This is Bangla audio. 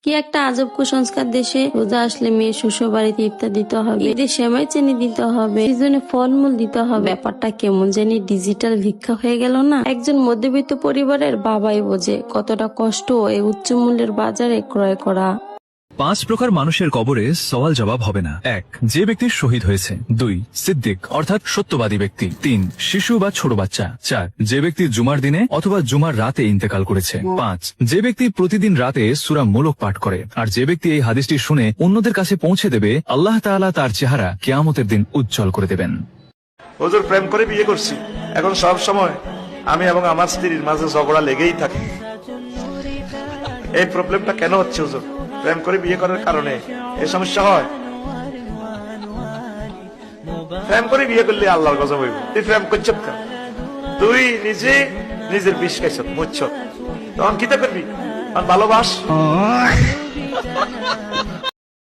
কি একটা আজব কুসংস্কার দেশে। রোজা আসলে মেয়ে শ্বশুর বাড়িতে ইফতার দিতে হবে, ঈদে সেমাই চিনি দিতে হবে, সিজনে ফলমূল দিতে হবে। ব্যাপারটা কেমন জানি ডিজিটাল ভিক্ষা হয়ে গেল না। একজন মধ্যবিত্ত পরিবারের বাবাই বোঝে কতটা কষ্ট এই উচ্চ মূল্যের বাজারে ক্রয় করা। 5 প্রকার মানুষের কবরে সওয়াল জবাব হবে না। 1. যে ব্যক্তি শহীদ হয়েছে। 2. সিদ্দিক অর্থাৎ সত্যবাদী ব্যক্তি। 3. শিশু বা ছোট বাচ্চা। 4. যে ব্যক্তি জুমার দিনে অথবা জুমার রাতে ইন্তেকাল করেছে। 5. যে ব্যক্তি প্রতিদিন রাতে সূরা মুলক পাঠ করে। আর যে ব্যক্তি এই হাদিসটি শুনে অন্যদের কাছে পৌঁছে দেবে, আল্লাহ তাআলা তার চেহারা কিয়ামতের দিন উজ্জ্বল করে দেবেন। হুজুর, প্রেম করে বিয়ে করছি, এখন সব সময় আমি এবং আমার স্ত্রীর মাঝে ঝগড়া লেগেই থাকে। এই প্রবলেমটা কেন হচ্ছে হুজুর? প্রেম করে বিয়ে করার কারণে এই সমস্যা হয়? প্রেম করে বিয়ে করলে আল্লাহর গজব হইব। তুই প্রেম করছ কেন? তুই নিজে নিজের বিষ খাইছ, মুচ্ছ, তখন কিতা করবি? ভালোবাস।